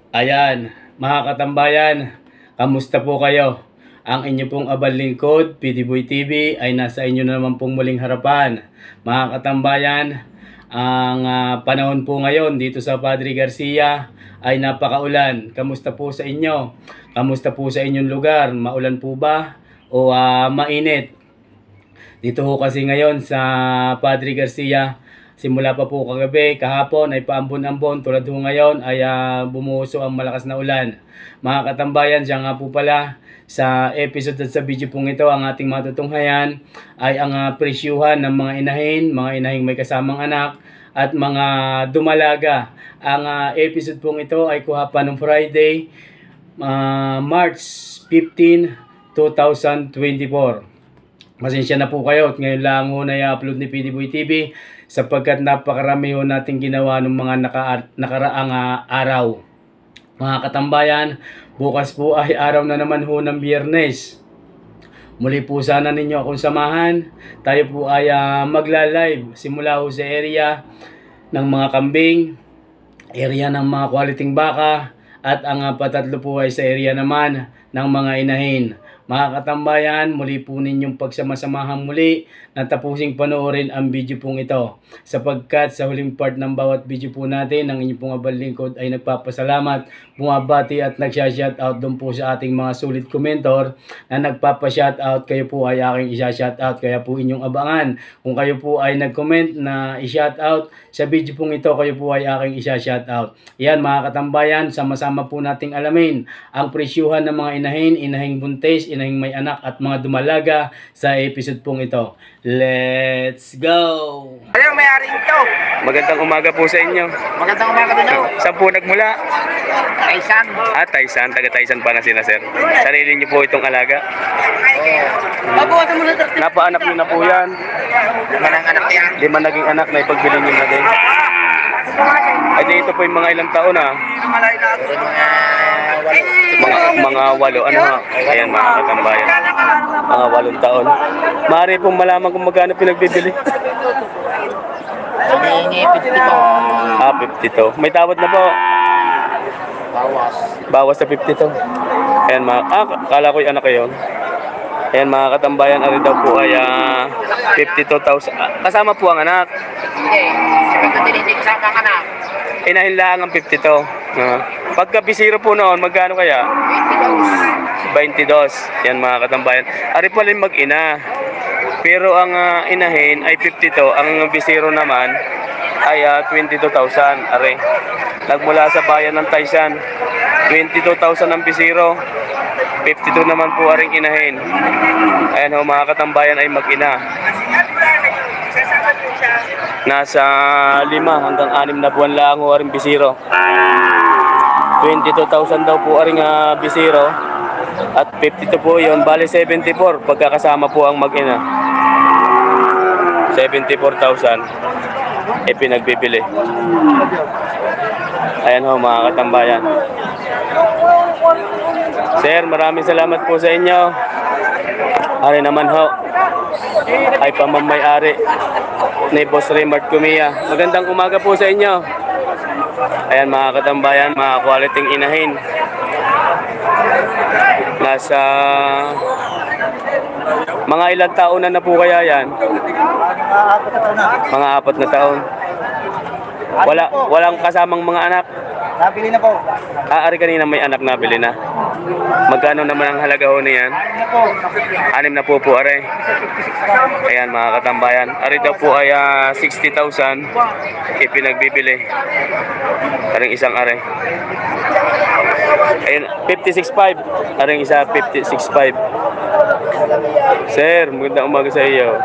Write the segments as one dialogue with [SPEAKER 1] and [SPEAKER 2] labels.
[SPEAKER 1] Ayan, mga katambayan, kamusta po kayo? Ang inyo pong abal lingkod, PDBoy TV, ay nasa inyo na naman pong muling harapan. Mga katambayan, ang panahon po ngayon dito sa Padre Garcia ay napakaulan. Kamusta po sa inyo? Kamusta po sa inyong lugar? Maulan po ba? O mainit? Dito po kasi ngayon sa Padre Garcia, simula pa po kagabi, kahapon ay paambon-ambon, tulad po ngayon ay bumuso ang malakas na ulan. Mga katambayan, siya nga po pala, sa episode at sa video pong ito, ang ating matutunghayan ay ang presyuhan ng mga inahing may kasamang anak at mga dumalaga. Ang episode pong ito ay kuha pa noong Friday, March 15, 2024. Pasensya na po kayo at ngayon lang ho na i-upload ni PDBoy TV sapagkat napakarami ho natin ginawa ng mga nakaraang araw. Mga katambayan, bukas po ay araw na naman ho ng Biyernes. Muli po sana ninyo akong samahan. Tayo po ay magla-live simula ho sa area ng mga kambing, area ng mga quality baka, at ang patatlo po ay sa area naman ng mga inahin. Mga katambayan, muli po ninyong pagsamasamahan muli na tapusing panoorin ang video pong ito. Sapagkat sa huling part ng bawat video po natin, ang inyong pong abal lingkod ay nagpapasalamat, bumabati at nagsha-shoutout doon po sa ating mga sulit komentor na nagpapa-shoutout. Kayo po ay aking isa-shoutout, kaya po inyong abangan. Kung kayo po ay nag-comment na i-shoutout sa video pong ito, kayo po ay aking isa-shoutout. Yan mga katambayan, sama-sama po nating alamin ang presyuhan ng mga inahing buntis, inahing may anak at mga dumalaga sa episode pong ito. Let's go!
[SPEAKER 2] Ano may-ari ito?
[SPEAKER 1] Magandang umaga po sa inyo.
[SPEAKER 2] Magandang umaga din ako.
[SPEAKER 1] Saan po nagmula?
[SPEAKER 2] Taisan.
[SPEAKER 1] Taisan. Taga Taisan pa na sila, sir. Sarili niyo po itong alaga.
[SPEAKER 2] Babawasan mo na ito.
[SPEAKER 1] Napaanak niyo na po yan.
[SPEAKER 2] Manang anak yan.
[SPEAKER 1] 5 naging anak na ipagbili niyo na din. Ay, dito po yung mga ilang taon na. Mga 8. Ano ha? Ayan mga katambayan. Mga 8 taon. Maaari pong malaman kung magkano pinagbibili.
[SPEAKER 2] Hinihingi 52.
[SPEAKER 1] 52. May tawad na po.
[SPEAKER 2] Bawas.
[SPEAKER 1] Bawas sa 52. Ayan mga, kala ko yung anak ko yun. Ayan mga katambayan, ari daw po ay 52,000. Kasama po ang anak.
[SPEAKER 2] Hindi. Sabi ko din hindi kasama ang anak.
[SPEAKER 1] Inahin lang ang 52. Pagka bisiro po noon, magkano kaya? 22. Yan mga katambayan. Ari pala yung mag-ina. Pero ang inahin ay 52. Ang bisiro naman ay 22,000. Ari. Nagmula sa bayan ng Taisan. 22,000 ang bisiro. 52 naman po aring inahin. Ayan ho mga katambayan ay mag-ina. Nasa 5 hanggang 6 na buwan lang ho aring bisiro. 22,000 daw po aring bisiro. At 52 po yun. Bali 74 pagkakasama po ang mag-ina. 74,000 pinagbibili. Ayan ho mga katambayan. Sir, maraming salamat po sa inyo. Ari naman ho ay pamamay-ari ni Boss Raymart Cumia. Magandang umaga po sa inyo. Ayan mga katambayan, mga quality inahin. Nasa mga ilang taon na po kaya yan? Mga 4 na taon. Walang kasamang mga anak.
[SPEAKER 2] Nabili na po.
[SPEAKER 1] Ari kanina may anak nabili na. Magkano naman ang halaga ho niyan? 6 na po are. Ayan mga katambayan. Ari daw po ay 60,000 ipinagbibili. Aring isang are. Ayan, 56.5. Aring isa 56.5. Sir, magandang umaga sa iyo.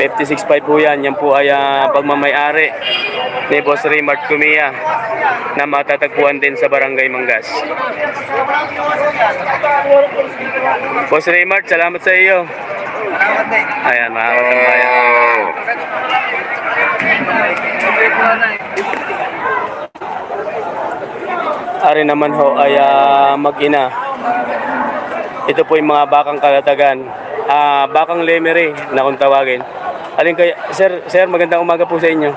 [SPEAKER 1] 56.5 po yan. Yan po ay pagmamay-ari ni Boss Raymart Cumia na matatagpuan din sa Barangay Mangas. Boss Raymart, salamat sa iyo. Ayan mga katambayan. Ari naman ho ay mag-ina. Ito po yung mga bakang kalatagan. Bakang lemery na kung tawagin. Alin kay sir, magandang umaga po sa inyo.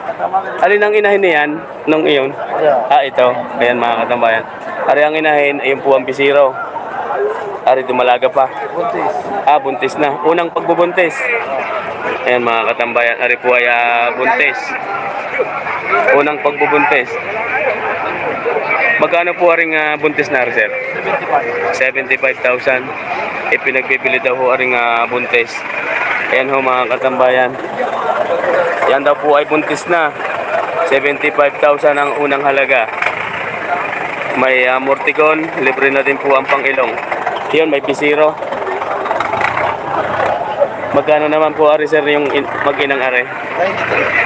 [SPEAKER 1] Alin ang inahin niyan nung iyon? Ito. Ayan mga katambayan. Ari ang inahin, ayun po ang bisiro. Ari dumalaga pa.
[SPEAKER 2] Buntis.
[SPEAKER 1] Buntis na. Unang pagbubuntis. Ayan mga katambayan, ari po ay buntis. Unang pagbubuntis. Magkano po aring buntis na, sir? 75,000. Ipinagbibili daw ho aring buntis. Ayan ho mga katambayan. Yan daw po ay buntis na. 75,000 ang unang halaga. May morticon, libre na din po ang pangilong. Yun, may bisiro. Magkano naman po ari sir yung mag-inang are?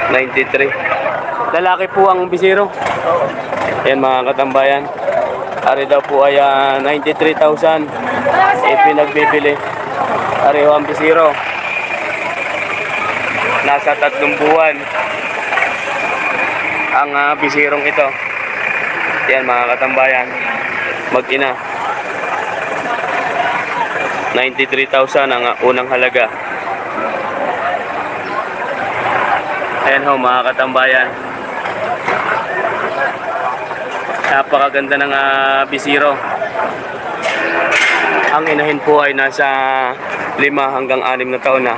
[SPEAKER 1] 93. Lalaki po ang bisiro. Yan mga katambayan. Ari daw po ay 93,000. Ipinagbibili. Ari ho ang bisiro. Nasa 3 buwan ang bisirong ito. Yan mga katambayan. Mag-ina. 93,000 ang unang halaga. Ayan ho mga katambayan. Napakaganda ng bisiro. Ang inahin po ay nasa 5 hanggang 6 na taon na.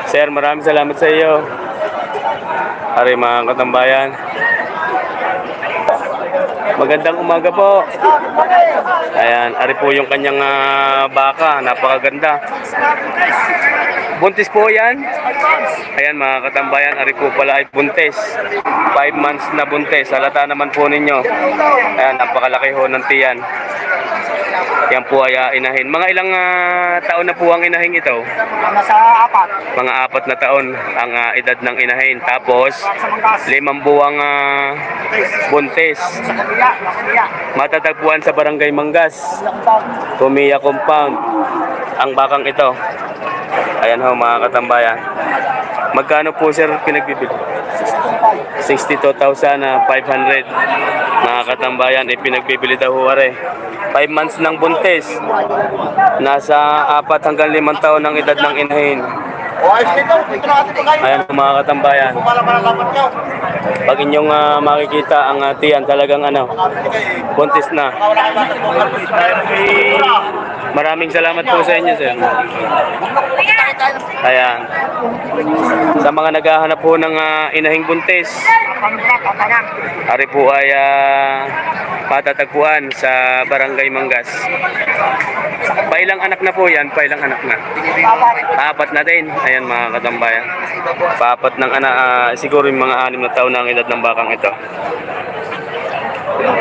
[SPEAKER 1] Sir, maraming salamat sa iyo. Ari mga katambayan. Magandang umaga po. Ayan, ari po yung kanyang baka. Napakaganda. Buntis po yan. Ayan mga katambayan, ari po pala ay buntis. 5 months na buntis. Halata naman po ninyo. Ayan, napakalaki ho ng tiyan. Yan po ay inahin. Mga ilang taon na po ang inahin ito?
[SPEAKER 2] Nasa 4.
[SPEAKER 1] Mga 4 na taon ang edad ng inahin. Tapos 5 buwang buntis. Matatagpuan sa Barangay Mangas, Kumiya Compound ang bakang ito. Ayan ho mga katambayan. Magkano po sir pinagbibili? 62,500. Mga katambayan, ipinagbibili daw ho are. 5 months ng buntis. Nasa 4 hanggang 5 taon ang edad ng inahin. Ayan po mga katambayan. Pag inyong makikita ang tiyan talagang buntis na. Maraming salamat po sa inyo sir. Ayan. Sa mga naghahanap po ng inahing buntis, ari po ay matatagpuan sa Barangay Mangas. Pailang anak na po yan, pailang anak na. 4 na din. Ayan mga katambayan. 4 ng anak, siguro yung mga 6 na taon na ang edad ng bakang ito.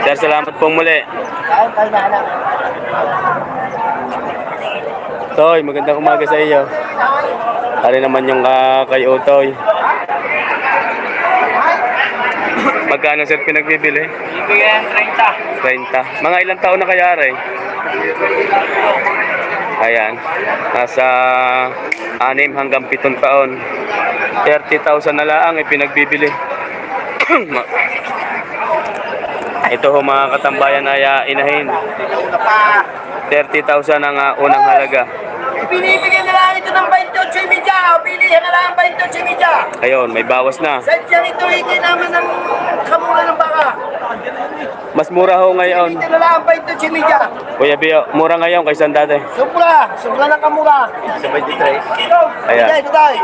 [SPEAKER 1] Sir, salamat po muli. Toy, magandang umaga sa iyo. Ari naman yung kay Otoy. Magkano sir pinagbibili?
[SPEAKER 2] Bibigyan 30.
[SPEAKER 1] 30. Mga ilang taon na kaya rin? Ayan. Nasa 6 hanggang 7 taon. 30,000 na lang ipinagbibili. Ito ho mga katambayan ay inahin. 30,000 ang unang halaga.
[SPEAKER 2] Binibigyan na lang ito ng 28 media. Pilihan na lang ang 28 media.
[SPEAKER 1] Ayun, may bawas na.
[SPEAKER 2] Sadyang ito hindi naman ng kamula ng baka.
[SPEAKER 1] Mas mura ho ngayon.
[SPEAKER 2] Ito na lang ang 28 media.
[SPEAKER 1] Kuya Bio, mura ngayon kaysa dati.
[SPEAKER 2] Sobra. Sobra ng kamula.
[SPEAKER 1] Sa 23.
[SPEAKER 2] Ayan. Ito tayo.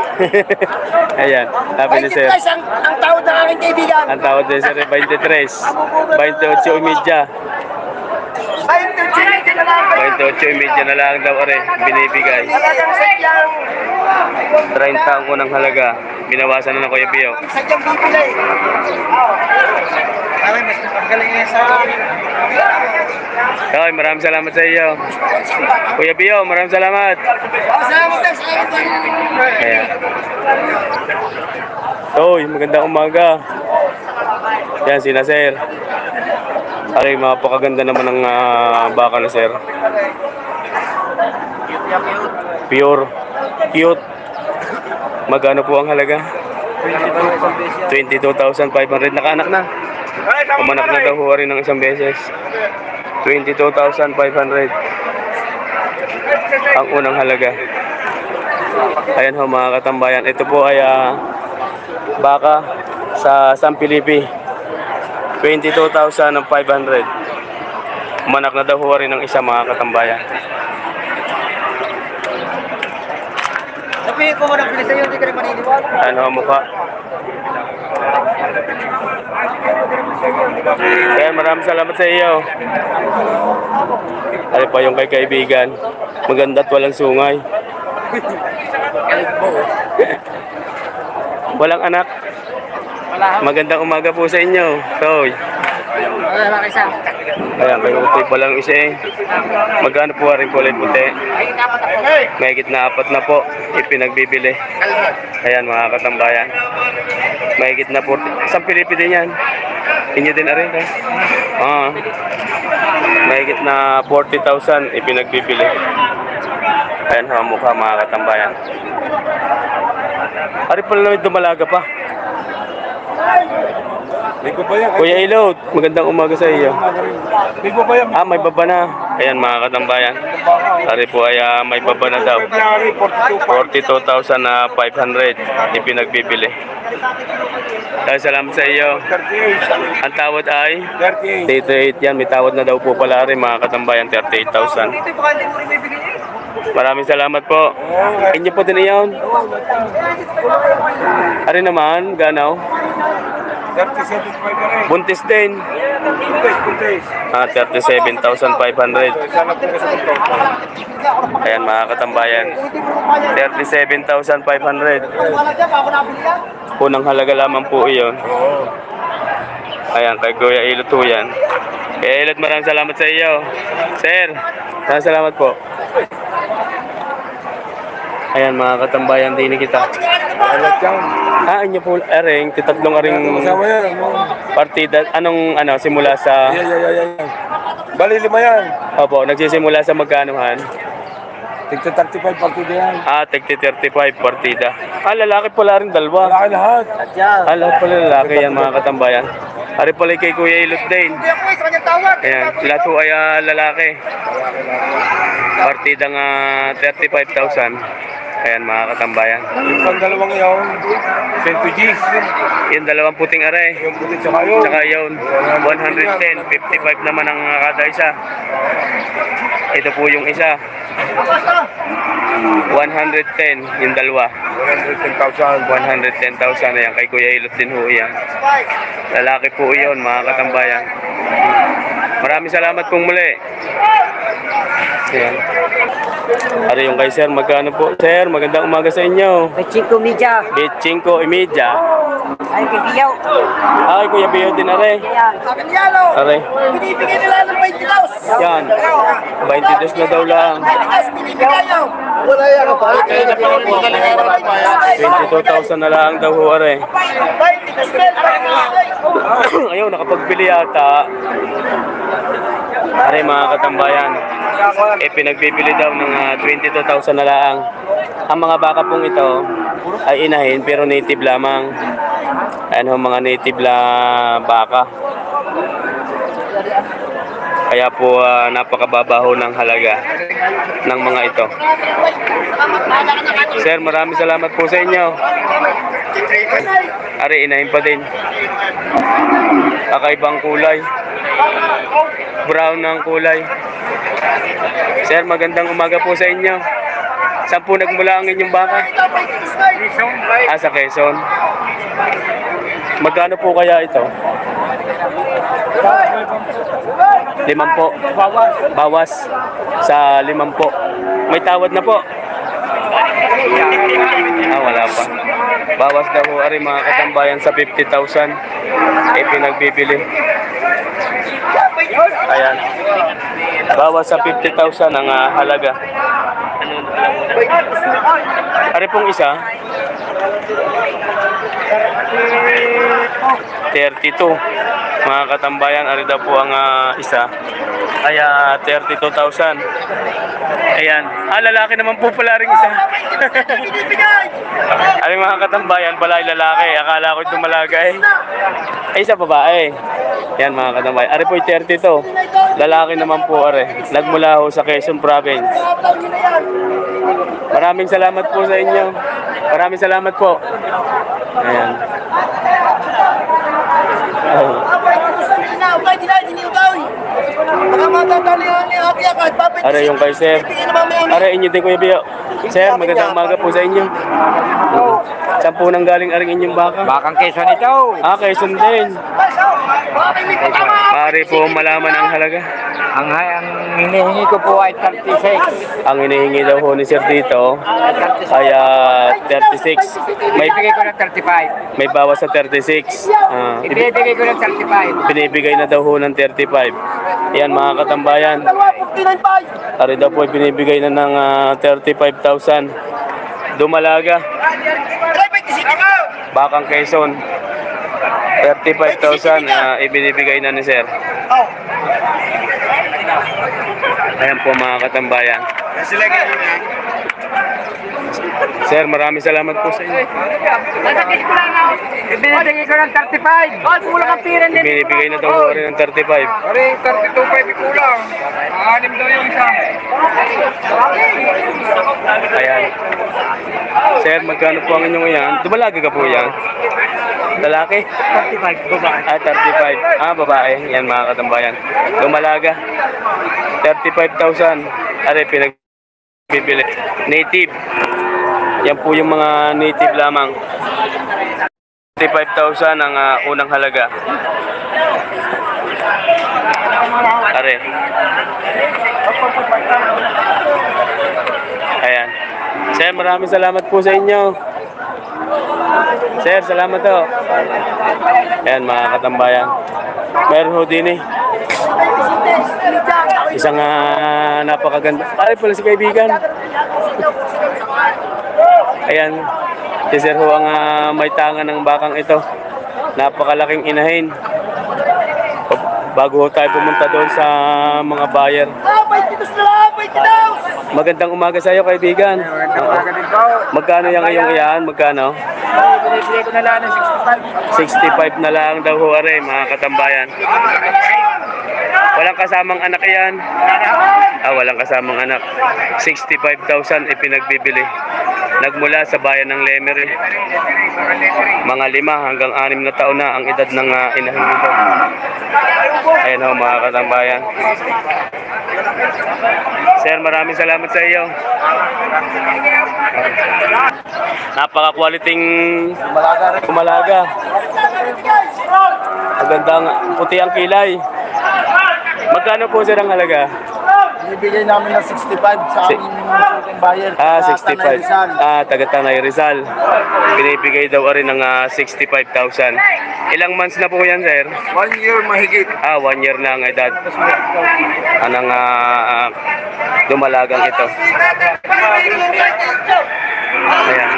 [SPEAKER 1] Ayan, sabi ni sir.
[SPEAKER 2] 23 ang tawad ng aking kaibigan.
[SPEAKER 1] Ang tawad ni sir 23. 28 media.
[SPEAKER 2] 28 na lang.
[SPEAKER 1] 28 media na lang daw rin binibigay.
[SPEAKER 2] Talagang sadyang
[SPEAKER 1] 30 ang unang halaga. Binawasan na ng Kuya Bio.
[SPEAKER 2] sadyang bibili. Ay, mas magaling yan sa
[SPEAKER 1] Toy, maraming salamat sa iyo. Kuya Bio, maraming salamat.
[SPEAKER 2] salamat tayo sa akin.
[SPEAKER 1] Ayan. Toy, magandang umaga. Yan, sina sir. Ay, mapakaganda naman ng baka na sir. Pure. Cute. Magkano po ang halaga? 22,500. Nakaanak na. Umanak na daw rin ng isang beses. 22,500 ang unang halaga. Ayan ho mga katambayan. Ito po ay baka sa San Felipe. 22,500. Manak na daw ho rin ng isa mga katambayan.
[SPEAKER 2] Sabihin ko mo ng pilis sa'yo, hindi ka rin maniniwala.
[SPEAKER 1] Ayan ho mukha. Kaya maraming salamat sa iyo. Ano pa yung kay kaibigan. Maganda at walang sungay. Walang anak. Magandang umaga po sa inyo. Toy. Ayan, may utoy pa lang isa eh. Magkano po rin po ulit puti? Mahigit na 4 na po. Ipinagbibili. Ayan mga katambayan. Mahigit na 40. San Felipe din yan. Inyo din na rin eh. Mahigit na 40,000 ipinagbibili. Ayan ha, mukha mga katambayan. Ari pala namin dumalaga pa. Kuya Ilot, magandang umaga sa iyo. May baba na. Ayan mga katambayan. Ari po ay may baba na daw. 42,500 ipinagbibili. Salamat sa iyo. Ang tawad ay 38 yan. May tawad na daw po pala rin mga katambayan. 38,000. Maraming salamat po. Inyo po din iyon. Ari naman, ganaw.
[SPEAKER 2] 37,500.
[SPEAKER 1] Buntis din. 37,500. Ayan mga katambayan. 37,500. Unang halaga lamang po iyon. Ayan, kay Kuya Ilot po yan. Kuya Ilot, maraming salamat sa iyo. Sir, maraming salamat po. Ayan mga katambayan, din kita. Inyo po, aring, titatlong aring partida. Anong, simula sa...
[SPEAKER 2] Bali 5 yan.
[SPEAKER 1] Opo, nagsisimula sa magkanohan?
[SPEAKER 2] Tigta 35 partida yan.
[SPEAKER 1] Tigta 35 partida. Lalaki pala rin dalawa.
[SPEAKER 2] Lalaki lahat.
[SPEAKER 1] Lahat pala lalaki yan mga katambayan. Ari pala kay Kuya Ilot din. Ayan, lahat po ay lalaki. Partidang 35,000. Ayan mga katambayan.
[SPEAKER 2] Yung dalawang yun, 20 Gs.
[SPEAKER 1] Yung dalawang puting aray.
[SPEAKER 2] Yung puti tsaka yun.
[SPEAKER 1] Tsaka yun, 110, 55 naman ang kada isa. Ito po yung isa. 110, yung dalawa.
[SPEAKER 2] 110,000.
[SPEAKER 1] 110,000 ayan, kay Kuya Ilot din ho yan. Lalaki po yun mga katambayan. Maraming salamat pong muli. Ayan. Ari yung kay Sir, magkano po? Sir, magandang umaga sa inyo.
[SPEAKER 3] 5:30.
[SPEAKER 1] 5:30.
[SPEAKER 3] Ay, kikiyaw.
[SPEAKER 1] Ay, Kuya Bio din are.
[SPEAKER 2] Akin yalo.
[SPEAKER 1] Are.
[SPEAKER 2] Binibigay nila ng 20,000.
[SPEAKER 1] Yan. 22 na daw lang.
[SPEAKER 2] 20,000 binibigay nyo. Wala yan.
[SPEAKER 1] 22,000 na lang daw ho are.
[SPEAKER 2] 20,000.
[SPEAKER 1] Ayaw, nakapagbili yata. Are mga katambayan. Pinagbibili daw ng 22,000 na lang. Ang mga baka pong ito ay inahin pero native lamang. Ayan ho, mga native baka. Kaya po napakababa ho ng halaga ng mga ito. Sir, maraming salamat po sa inyo. Are, inahin pa din. Kakaibang kulay. Brown ng kulay. Sir, magandang umaga po sa inyo. Saan po nagmula ang inyong baka? Sa Quezon. Magkano po kaya ito? 5 po. Bawas sa 5 po. May tawad na po. Wala pa. Bawas daw ho ari mga katambayan sa 50,000. Pinagbibili. Ayan. Bawas sa 50,000 ang halaga. Ari pong isa? 32. Mga katambayan, ari daw po ang isa. Kaya 32,000. Ayan. Lalaki naman po pala rin isa. Ari mga katambayan, pala ay lalaki. Akala ko dumalaga eh. Ay, isa babae. Yan mga katambayan. Ari po 32. Lalaki naman po are. Nagmula ho sa Quezon Province. Maraming salamat po sa inyo. Maraming salamat po. Ayan. Oh. Are yung kay Sir. Are inyo din Kuya Bio. Sir, magandang umaga po sa inyo. Saan po nang galing aring inyong baka?
[SPEAKER 3] Bakang Quezon ito.
[SPEAKER 1] Ah, Quezon din. Pare po malaman ang halaga.
[SPEAKER 3] Ang hinihingi ko po ay 36.
[SPEAKER 1] Ang hinihingi daw ho ni Sir dito ay 36. May
[SPEAKER 3] Ibibigay ko ng 35.
[SPEAKER 1] may bawas sa 36.
[SPEAKER 3] Ibibigay ko ng 35.
[SPEAKER 1] Binibigay na daw ho ng 35. Yan mga katambayan. Ari daw po ay binibigay na ng 35,000. Dumalaga. Bakang Quezon. 35,000 ibinibigay na ni Sir. Ayan po mga katambayan. Sir, maraming salamat po sa inyo.
[SPEAKER 3] Ibibigay ko ng 35. Kulang ang pira din.
[SPEAKER 1] Binibigay na daw ho rin ng 35.
[SPEAKER 3] Pare, 32.5 kulang. Anim daw yung isa.
[SPEAKER 1] Ayan. Sir, magkano po ang inyong yan? Dumalaga ka po yan? Lalaki?
[SPEAKER 3] 35, babae.
[SPEAKER 1] 35. Babae. Yan mga katambayan. Dumalaga. 35,000. Are, pinagbibili. Native. Yan po yung mga native lamang. 35,000 ang unang halaga. Are. Ayan. Sir, maraming salamat po sa inyo. Sir, salamat po. Ayan mga katambayan. Meron ho din eh. Isang napakaganda. Pare pala si kaibigan. Ayan. Si Sir ho ang may tangan ng bakang ito. Napakalaking inahin. Bago ho tayo pumunta doon sa mga buyer. Magandang umaga sa iyo, kaibigan. Magkano yung iyong iyan? Magkano?
[SPEAKER 3] Binibigay ko na lang ng 65.
[SPEAKER 1] 65 na lang daw ho, are, mga katambayan. Walang kasamang anak yan. Walang kasamang anak. 65,000 ipinagbibili. Nagmula sa bayan ng Lemery. Mga 5 hanggang 6 na taon na ang edad ng inahin nito. Ayan ho, mga katambayan. Sir, maraming salamat sa iyo. Napaka-quality kumalaga. Magandang puti ang kilay. Magkano po sir ang halaga?
[SPEAKER 2] Ibigay namin ng 65 sa aming suking buyer.
[SPEAKER 1] 65. Taga Tanay Rizal. Binibigay daw rin ng 65,000. Ilang months na po yan, sir?
[SPEAKER 2] 1 year mahigit.
[SPEAKER 1] 1 year na ang edad. Anong dumalagang ito. Ayan.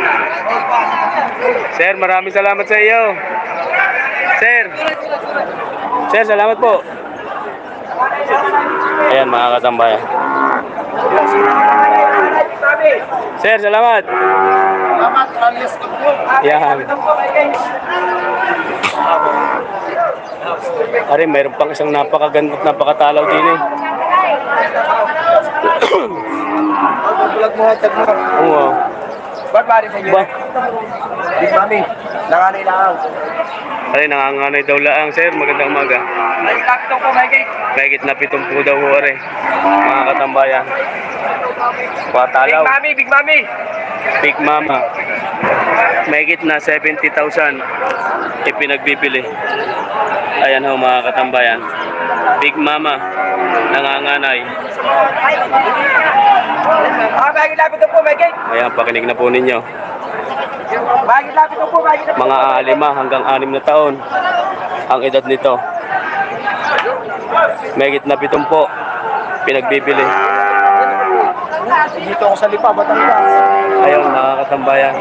[SPEAKER 1] Sir, maraming salamat sa iyo. Sir. Sir, salamat po. Ayan mga katambayan. Sir, salamat.
[SPEAKER 2] Salamat, alias ko po.
[SPEAKER 1] Yan. Ari, mayroon pang isang napakaganda at napakatalaw din eh.
[SPEAKER 2] Bulag mo, tag mo.
[SPEAKER 1] Oo.
[SPEAKER 2] Ba't pari sa inyo?
[SPEAKER 1] Ba?
[SPEAKER 2] Big Mami, nanganay lang.
[SPEAKER 1] Ari, nanganganay daw laang, sir. Magandang umaga.
[SPEAKER 2] Ay, kapito ko, Mikey.
[SPEAKER 1] Mahigit na 7 daw ho, ari. Mga katambayan. Patalaw.
[SPEAKER 2] Big Mami.
[SPEAKER 1] Big Mama. Mahigit na 70,000 ipinagbibili. Ayan ho, mga katambayan. Big Mama. Nanganganay.
[SPEAKER 2] Bakit lapit po, Mikey?
[SPEAKER 1] Ayan, pakinig na po ninyo.
[SPEAKER 2] Bakit lapit po, Mikey?
[SPEAKER 1] Mga 5 hanggang 6 na taon ang edad nito. Mahigit na 7 pinagbibili.
[SPEAKER 2] Dito ako sa Lipa, Batangas.
[SPEAKER 1] Ayun, nakakatambayan.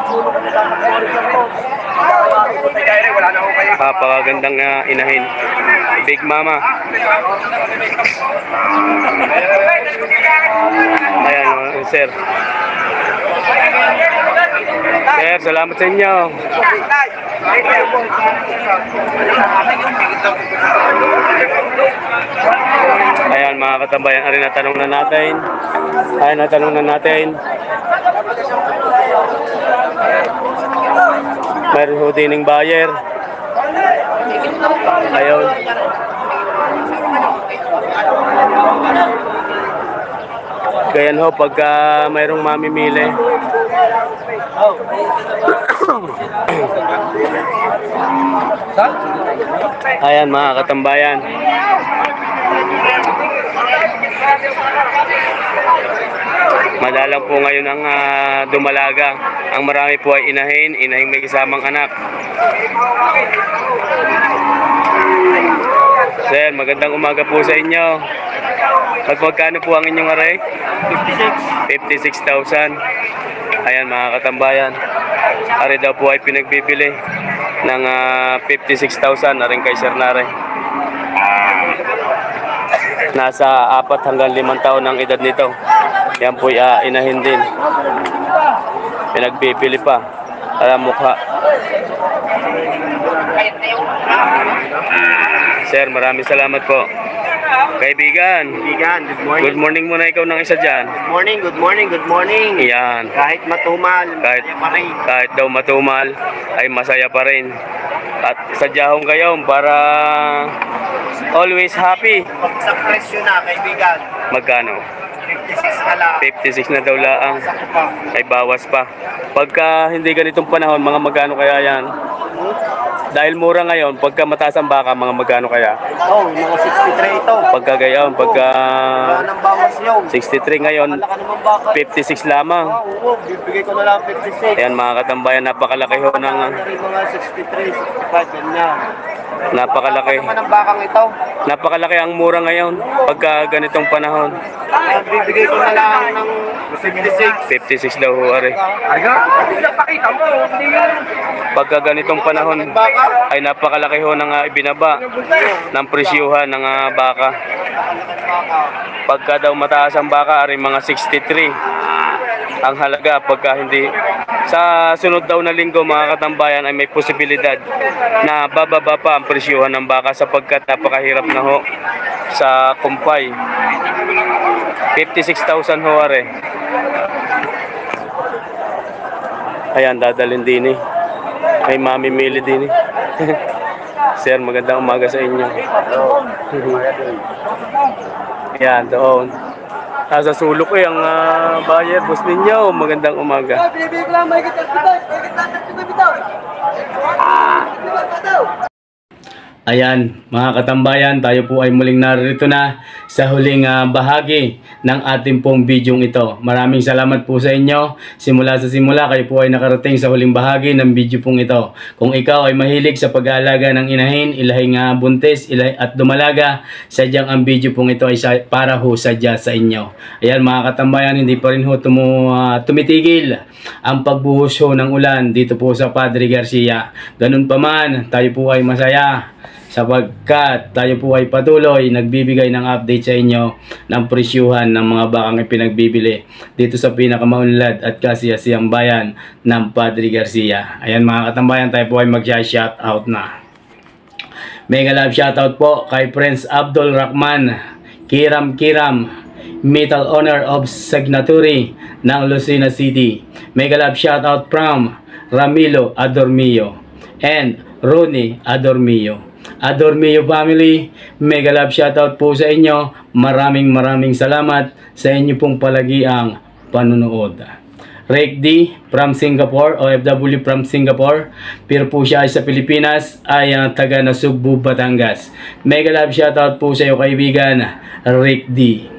[SPEAKER 2] Wala na ako kayo.
[SPEAKER 1] Napakagandang inahin. Big Mama. Ayan, sir. Sir, salamat sa inyo. Ayan mga katambayan, ari natanong na natin. Ay, natanong na natin. Mayroon ho din ng buyer. Ayun. Ganyan ho pagka mayroong mamimili. Ayan mga katambayan. Madalang po ngayon ang dumalaga. Ang marami po ay inahing may kasamang anak. Sir, magandang umaga po sa inyo. Magkano po ang inyong aray? 56,000. Ayan mga katambayan. Aray daw po ay pinagbibili ng 56,000 na rin kay Sir Nare. Nasa 4 hanggang 5 taon ang edad nito. Yan po inahin din. Pinagbibili pa. Alam mukha. Sir, maraming salamat po. Kaibigan.
[SPEAKER 3] Good morning.
[SPEAKER 1] Good morning muna ikaw ng isa dyan.
[SPEAKER 3] Good morning.
[SPEAKER 1] Yan.
[SPEAKER 3] Kahit matumal,
[SPEAKER 1] Kahit daw matumal, ay masaya pa rin. At sadyahong kayo para always happy.
[SPEAKER 3] Sa presyo na, kaibigan.
[SPEAKER 1] Magkano?
[SPEAKER 3] 56 na lang.
[SPEAKER 1] 56 na daw laang. Ay bawas pa. Pagka hindi ganitong panahon, mga magkano kaya yan? Dahil mura ngayon, pagka mataas ang baka, mga magkano kaya?
[SPEAKER 3] Oh, mga 63 ito.
[SPEAKER 1] Pagka gayon, pagka
[SPEAKER 3] Wala nang bawas yun.
[SPEAKER 1] 63 ngayon,
[SPEAKER 3] Malaka naman baka.
[SPEAKER 1] 56 lamang.
[SPEAKER 3] Oo, bibigay ko na lang 56.
[SPEAKER 1] Ayan mga katambayan, napakalaki ho ng
[SPEAKER 3] Mga 63, 65, ganyan.
[SPEAKER 1] napakalaki.
[SPEAKER 3] Naman ang bakang ito.
[SPEAKER 1] Napakalaki ang mura ngayon pagka ganitong panahon.
[SPEAKER 3] Bibigay ko na lang ng 56.
[SPEAKER 1] 56 daw ho, are.
[SPEAKER 3] Pakita mo.
[SPEAKER 1] Pagka ganitong panahon ay napakalaki ho ng ibinaba ng presyuhan ng baka. Pagka daw mataas ang baka, are mga 63 ang halaga. Pagka hindi, sa sunod daw na linggo mga katambayan, ay may posibilidad na bababa pa ang presyuhan ng baka sapagkat napakahirap na ho sa kumpay. 56,000 ho, are. Ayan, dadalhin din eh. May mamimili din eh. Sir, magandang umaga sa inyo. Ayan, doon. Nasa sulok eh ang buyer, boss ninyo. Magandang umaga.
[SPEAKER 2] Binibigay ko lang may kita bitaw.
[SPEAKER 1] Ayan, mga katambayan, tayo po ay muling narito na sa huling bahagi ng ating pong bidyong ito. Maraming salamat po sa inyo. Simula sa simula, kayo po ay nakarating sa huling bahagi ng video pong ito. Kung ikaw ay mahilig sa pag-aalaga ng inahin, ilahing buntis, at dumalaga, sadyang ang video pong ito ay para ho sadya sa inyo. Ayan mga katambayan, hindi pa rin ho tumitigil ang pagbuhos ho ng ulan dito po sa Padre Garcia. Ganun pa man, tayo po ay masaya sapagkat tayo po ay patuloy nagbibigay ng update sa inyo ng presyuhan ng mga bakang ipinagbibili dito sa pinakamaunlad at kasiyasiyang bayan ng Padre Garcia. Ayan mga katambayan, tayo po ay mag-shoutout na. Mega love shoutout po kay Prince Abdul Rahman Kiram, Metal Honor of Signatory ng Lucena City. Mega love shoutout from Ramilo Adormio and Ronnie Adormio. Adormio family, mega love shoutout po sa inyo. Maraming salamat sa inyo pong palagiang panunood. Rick D from Singapore, OFW from Singapore, pero po siya ay sa Pilipinas, ay taga Nasugbu, Batangas. Mega love shoutout po sa iyo kaibigan, Rick D.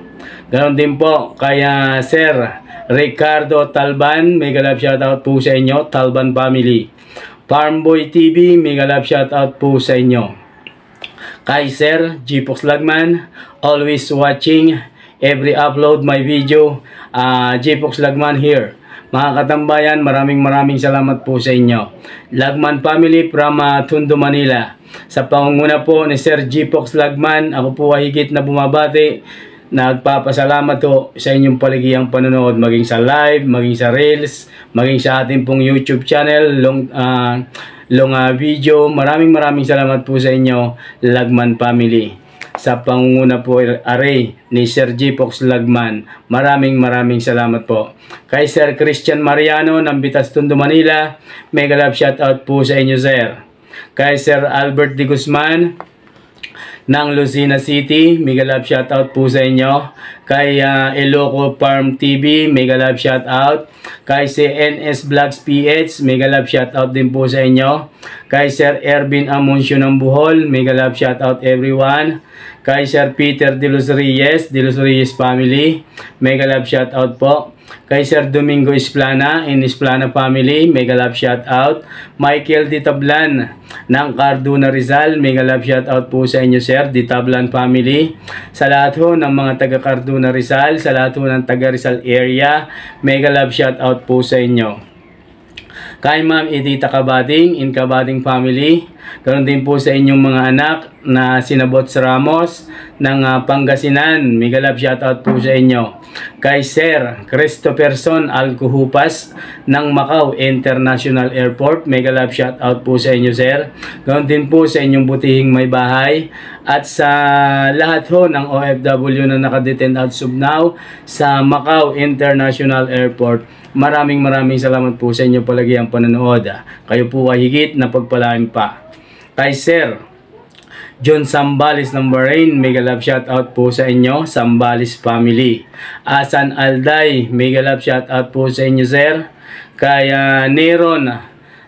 [SPEAKER 1] Ganon din po kaya Sir Ricardo Talban, mega love shoutout po sa inyo, Talban family. Farmboy TV, mega love shoutout po sa inyo. Kay Sir Jipox Lagman, always watching every upload my video. Jipox Lagman here. Mga katambayan, maraming salamat po sa inyo. Lagman family from Tondo, Manila. Sa pangunguna po ni Sir Jipox Lagman, ako po ay higit na bumabati. Nagpapasalamat po sa inyong palagiang panonood, maging sa live, maging sa reels, maging sa ating pong YouTube channel, long video. Maraming salamat po sa inyo, Lagman family. sa pangunguna po ni Sir G. Fox Lagman. Maraming salamat po. Kay Sir Christian Mariano ng Bitas Tondo, Manila, mega love shoutout po sa inyo, sir. Kay Sir Albert D. Guzman ng Lucena City, mega love shoutout po sa inyo. Kay Eloco Farm TV, mega love shoutout. Kay si NS Vlogs PH, mega love shoutout din po sa inyo. Kay Sir Ervin Amuncio ng Bohol, mega love shoutout everyone. Kay Sir Peter De Los Reyes family, mega love shoutout po. Kay Sir Domingo Esplana in Esplana family, mega love shoutout. Michael Di Tablan ng Cardona Rizal, mega love shoutout po sa inyo, sir, Di Tablan family. Sa lahat ho ng mga taga Cardona Rizal, sa lahat ho ng taga Rizal area, mega love shoutout po sa inyo. Kay Ma'am Edita Kabading in Kabading family, ganoon din po sa inyong mga anak na Sinabots Ramos ng Pangasinan, mega love shoutout po sa inyo. Kay Sir Christopherson Alcuhupas ng Macau International Airport, mega love shoutout po sa inyo, sir. Ganoon din po sa inyong butihing may bahay at sa lahat ho ng OFW na nakadetain out of now sa Macau International Airport. Maraming salamat po sa inyo palagi ang panonood. Kayo po ay higit na pagpalain pa. Kay Sir John Sambales ng Bahrain, mega love shoutout po sa inyo, Sambales family. Asan Alday, mega love shoutout po sa inyo, sir. Kay Neron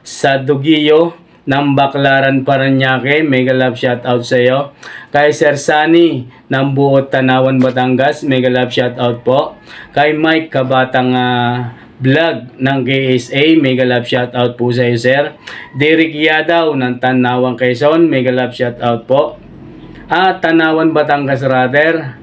[SPEAKER 1] sa Dugiyo ng Baclaran, Paranaque, mega love shoutout sa iyo. Kay Sir Sani ng Buot, Tanawan, Batangas, mega love shoutout po. Kay Mike Kabatang Vlog ng KSA, mega love shoutout po sa iyo, sir. Derek Yadaw ng Tanawan, Quezon, mega love shoutout po. Tanawan, Batangas rather,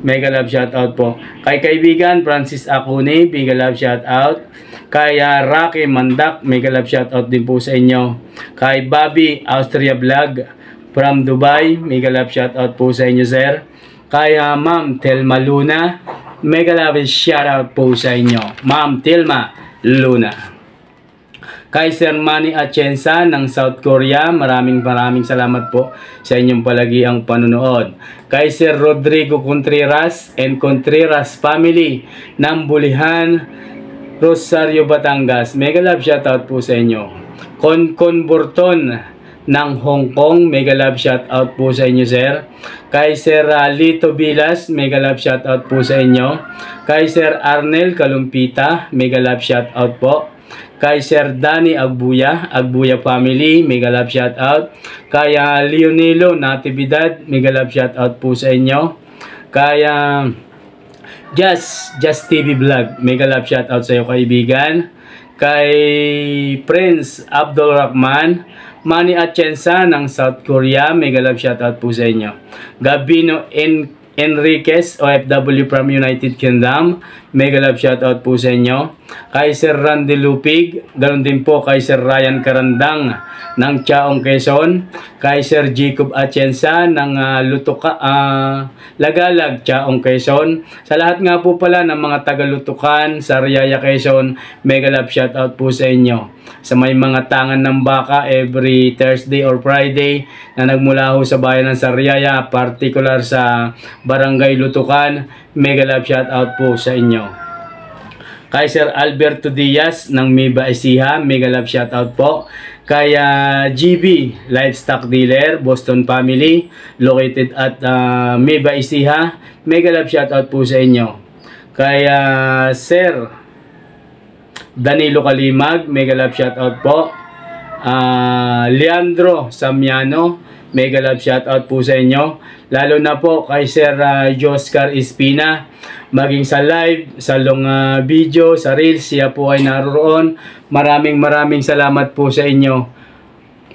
[SPEAKER 1] mega love shoutout po. Kay kaibigan Francis Acuni, mega love shoutout. Kay Rocky Mandak, mega love shoutout din po sa inyo. Kay Bobby Austria Vlog from Dubai, mega love shoutout po sa inyo, sir. Kay Ma'am Telma Luna, mega love shoutout po sa inyo, Ma'am Telma Luna. Kay Sir Manny Atienza ng South Korea, maraming salamat po sa inyong palagi ang panonood. Kay Sir Rodrigo Contreras and Contreras family ng Bulihan, Rosario, Batangas, mega love shoutout po sa inyo. Con Burton ng Hong Kong, mega love shoutout po sa inyo, sir. Kay Sir Lito Vilas, mega love shoutout po sa inyo. Kay Sir Arnel Kalumpita, mega love shoutout po. Kay Sir Danny Agbuya family, mega love shoutout. Kay Leonilo Natividad, mega love shoutout po sa inyo. Kay Just TV Vlog, mega love shoutout sa iyo, kaibigan. Kay Prince Abdul Rahman Manny Atienza ng South Korea, mega love shoutout po sa inyo. Gabino Enriquez, OFW from United Kingdom, mega love shoutout po sa inyo. Kay Sir Randy Lupig, ganoon din po kay Sir Ryan Karandang ng Chaong, Quezon. Kay Sir Jacob Atienza ng Lagalag, Chaong, Quezon. Sa lahat nga po pala ng mga taga-Lutukan, Sariaya, Quezon, mega love shoutout po sa inyo. Sa may mga tangan ng baka every Thursday or Friday na nagmula ho sa bayan ng Sariaya, particular sa Barangay Lutukan, mega love shoutout po sa inyo. Kay Sir Alberto Diaz ng Miba Ecija, mega love shoutout po. Kay GB Livestock Dealer, Boston family, located at Miba Ecija, mega love shoutout po sa inyo. Kay Sir Danilo Kalimag, mega love shoutout po. Leandro Samiano, mega love shoutout po sa inyo. Lalo na po kay Sir Joscar Espina, maging sa live, sa long video, sa reels, siya po ay naroon. Maraming salamat po sa inyo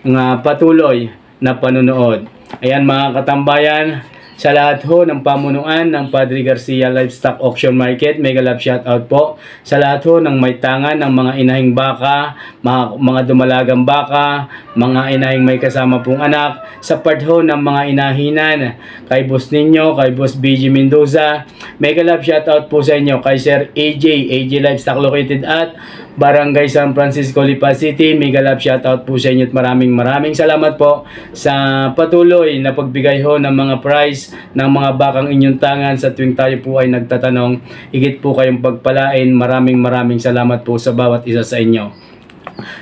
[SPEAKER 1] ng patuloy na panonood. Ayan mga katambayan, sa lahat ho ng pamunuan ng Padre Garcia Livestock Auction Market, mega love shoutout po. Sa lahat ho ng may tangan ng mga inahing baka, mga dumalagang baka, mga inahing may kasama pong anak, sa part ho ng mga inahinan, kay Boss Ninyo, kay Boss BG Mendoza, mega love shoutout po sa inyo. Kay Sir AJ Livestock located at Barangay San Francisco, Lipa City, mega love shoutout po sa inyo at maraming salamat po sa patuloy na pagbigay ho ng mga prize viewers ng mga bakang inyong tangan sa tuwing tayo po ay nagtatanong. Higit po kayong pagpalain. Maraming salamat po sa bawat isa sa inyo.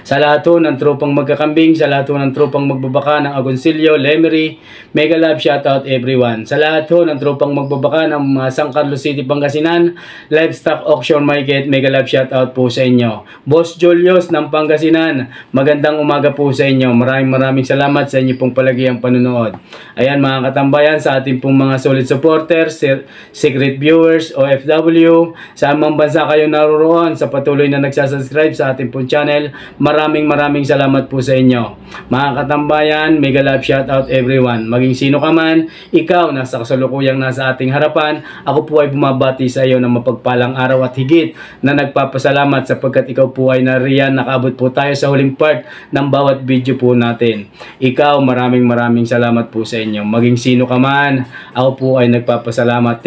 [SPEAKER 1] Sa lahat po ng tropang magkakambing, sa lahat po ng tropang magbabaka ng Agoncillo, Lemery, Mega Love, shoutout everyone. Sa lahat po ng tropang magbabaka ng San Carlos City, Pangasinan, Livestock Auction Market, Mega Love, shoutout po sa inyo. Boss Julius ng Pangasinan, magandang umaga po sa inyo. Maraming salamat sa inyo pong palagiang panunood. Ayan mga katambayan, sa ating pong mga solid supporters, secret viewers, OFW, saan mang bansa kayo naroroon, sa patuloy na nagsasubscribe sa ating pong channel, maraming salamat po sa inyo. Mga katambayan, mega love shoutout everyone. Maging sino ka man, ikaw nasa kasalukuyang nasa ating harapan, ako po ay bumabati sa iyo ng mapagpalang araw at higit na nagpapasalamat sapagkat ikaw po ay nariyan, nakaabot po tayo sa huling part ng bawat video po natin. Ikaw, maraming salamat po sa inyo. Maging sino ka man, ako po ay nagpapasalamat.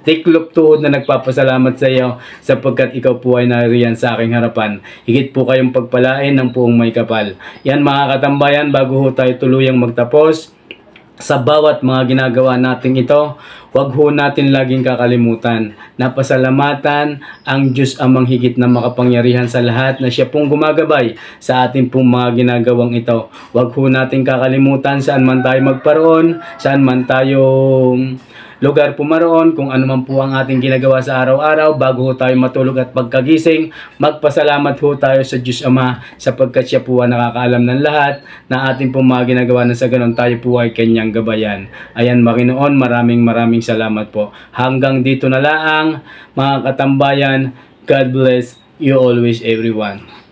[SPEAKER 1] Tiklop tuhod na nagpapasalamat sa iyo sapagkat ikaw po ay nariyan sa aking harapan. Higit po kayong pagpalain ng puong may kapal. Yan mga katambayan, bago ho tayo tuluyang magtapos sa bawat mga ginagawa natin ito, huwag ho natin laging kakalimutan na pasalamatan ang Diyos Amang higit na makapangyarihan sa lahat na siya pong gumagabay sa ating pong mga ginagawang ito. Huwag ho natin kakalimutan saan man tayo magparoon, saan man tayo lugar pumaroon, kung ano man po ang ating ginagawa sa araw-araw, bago ho tayo matulog at pagkagising, magpasalamat ho tayo sa Diyos Ama sapagkat siya po ang nakakaalam ng lahat na ating pong mga ginagawa na sa ganon tayo po ay kanyang gabayan. Ayan Panginoon, maraming salamat po. Hanggang dito na lang mga katambayan. God bless you always everyone.